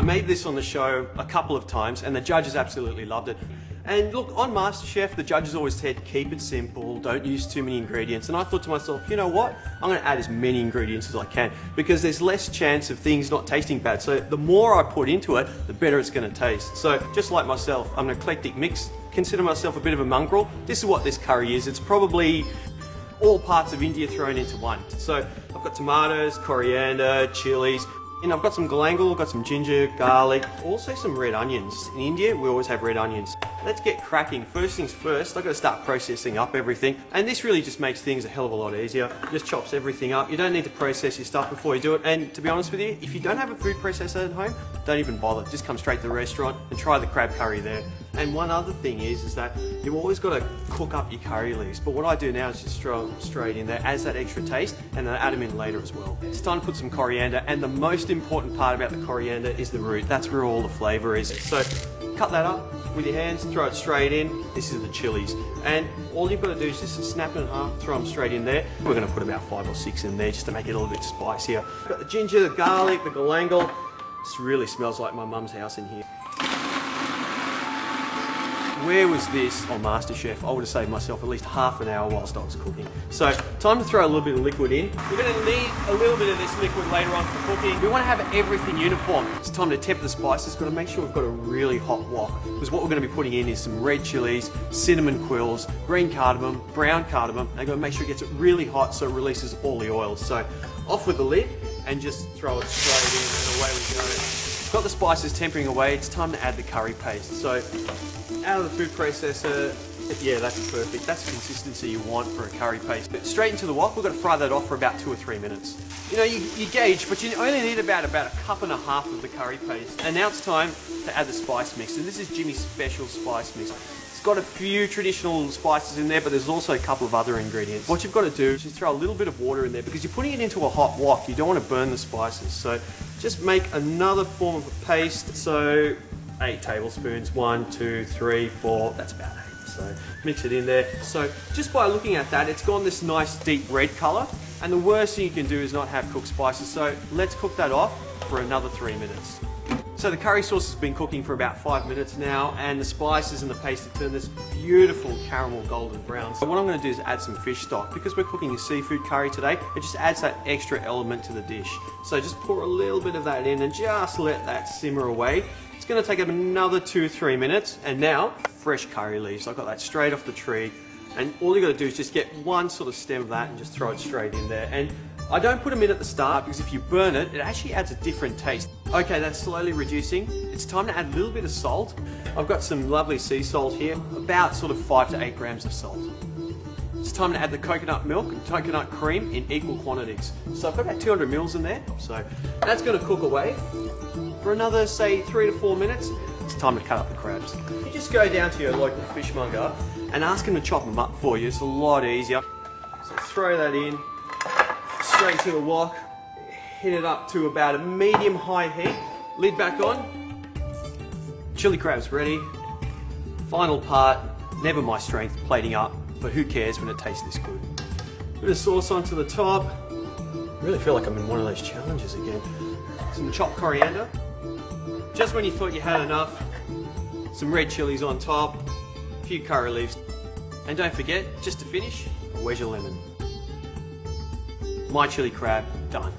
I made this on the show a couple of times and the judges absolutely loved it. And look, on Masterchef, the judges always said, keep it simple, don't use too many ingredients. And I thought to myself, you know what? I'm going to add as many ingredients as I can because there's less chance of things not tasting bad. So the more I put into it, the better it's going to taste. So just like myself, I'm an eclectic mix. Consider myself a bit of a mongrel. This is what this curry is. It's probably all parts of India thrown into one. So I've got tomatoes, coriander, chilies. And I've got some galangal, got some ginger, garlic, also some red onions. In India, we always have red onions. Let's get cracking. First things first, I've got to start processing up everything. And this really just makes things a hell of a lot easier. Just chops everything up. You don't need to process your stuff before you do it. And to be honest with you, if you don't have a food processor at home, don't even bother. Just come straight to the restaurant and try the crab curry there. And one other thing is that you've always got to cook up your curry leaves. But what I do now is just throw them straight in there, adds that extra taste, and then add them in later as well. It's time to put some coriander, and the most important part about the coriander is the root. That's where all the flavour is. So cut that up with your hands, throw it straight in. This is the chilies. And all you've got to do is just snap it in half, throw them straight in there. We're going to put about 5 or 6 in there just to make it a little bit spicier. Got the ginger, the garlic, the galangal. This really smells like my mum's house in here. Where was this on Masterchef? I would have saved myself at least half an hour whilst I was cooking. So, time to throw a little bit of liquid in. We're going to need a little bit of this liquid later on for cooking. We want to have everything uniform. It's time to temper the spices. We've got to make sure we've got a really hot wok. Because what we're going to be putting in is some red chilies, cinnamon quills, green cardamom, brown cardamom. And I've got to make sure it gets it really hot so it releases all the oils. So, off with the lid and just throw it straight in and away we go. Got the spices tempering away. It's time to add the curry paste. So, out of the food processor, yeah, that's perfect. That's the consistency you want for a curry paste. But straight into the wok, we've got to fry that off for about 2 or 3 minutes. You know, you gauge, but you only need about a cup and a half of the curry paste. And now it's time to add the spice mix. And this is Jimmy's special spice mix. It's got a few traditional spices in there, but there's also a couple of other ingredients. What you've got to do is just throw a little bit of water in there because you're putting it into a hot wok. You don't want to burn the spices. So just make another form of a paste. So 8 tablespoons, 1, 2, 3, 4, that's about 8. So mix it in there. So just by looking at that, it's gone this nice deep red color. And the worst thing you can do is not have cooked spices. So let's cook that off for another 3 minutes. So the curry sauce has been cooking for about 5 minutes now, and the spices and the paste have turned this beautiful caramel golden brown. So what I'm going to do is add some fish stock. Because we're cooking a seafood curry today, it just adds that extra element to the dish. So just pour a little bit of that in and just let that simmer away. It's going to take another 2 or 3 minutes, and now fresh curry leaves. I've got that straight off the tree, and all you got to do is just get one sort of stem of that and just throw it straight in there. And I don't put them in at the start because if you burn it, it actually adds a different taste. Okay, that's slowly reducing. It's time to add a little bit of salt. I've got some lovely sea salt here, about sort of 5 to 8 grams of salt. It's time to add the coconut milk and coconut cream in equal quantities. So I've got about 200 mils in there. So that's going to cook away for another, say, 3 to 4 minutes. It's time to cut up the crabs. You just go down to your local fishmonger and ask him to chop them up for you. It's a lot easier. So throw that in, straight to the wok, hit it up to about a medium-high heat, lid back on. Chili crab's ready. Final part, never my strength, plating up, but who cares when it tastes this good. Bit of sauce onto the top. I really feel like I'm in one of those challenges again. Some chopped coriander. Just when you thought you had enough, some red chilies on top, a few curry leaves, and don't forget, just to finish, a wedge of lemon. My chili crab, done.